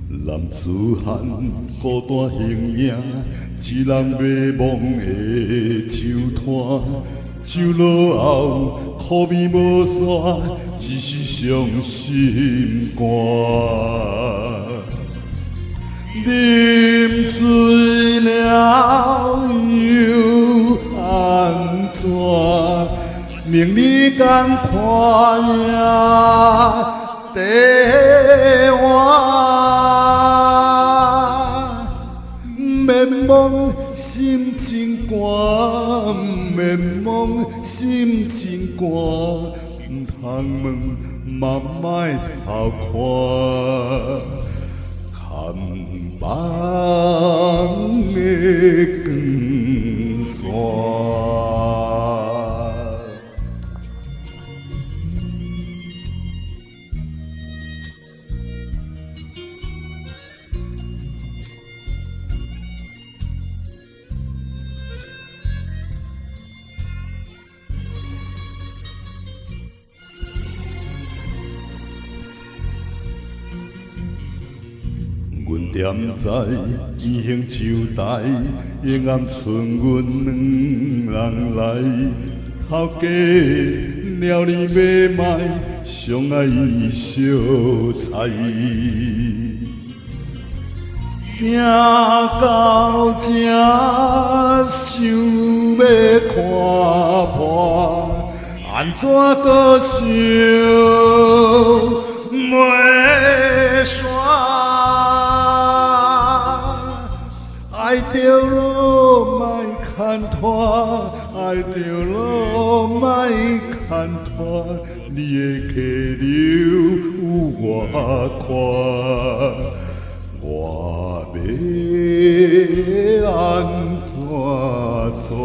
男子汉孤单形影，一人迷惘的酒摊，酒落后苦味无煞，只是伤心肝。啉醉了又安怎？明日共看呀地换。mênh mông心真寒，mênh mông心真寒，唔通问，嘛莫偷看，看梦的光线。阮踮在圆形酒台，夜暗剩阮两人来。头家了你买卖，上爱伊烧菜。行到这，想要看破，安怎搁想袂煞？爱着路莫牵拖，爱着路莫牵拖，你的溪流有我看，我要安怎算？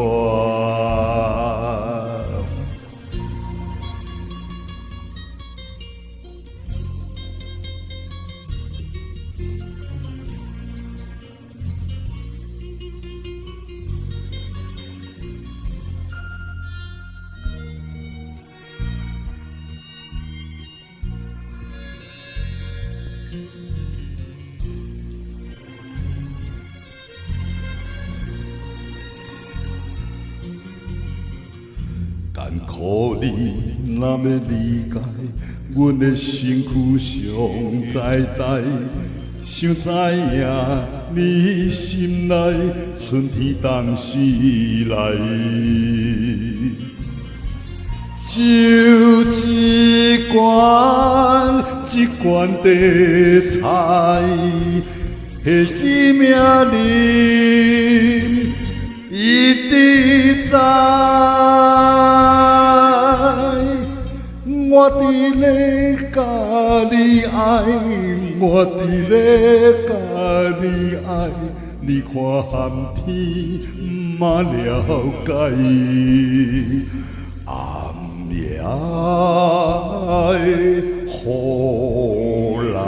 艰苦你若要理解，阮的身躯尚在台，想知影你心内春天当时来。酒一罐一罐地菜，下死命啉一直在。我伫咧甲你爱，我伫咧甲你爱，你看寒天嘛了解，暗夜的雨来。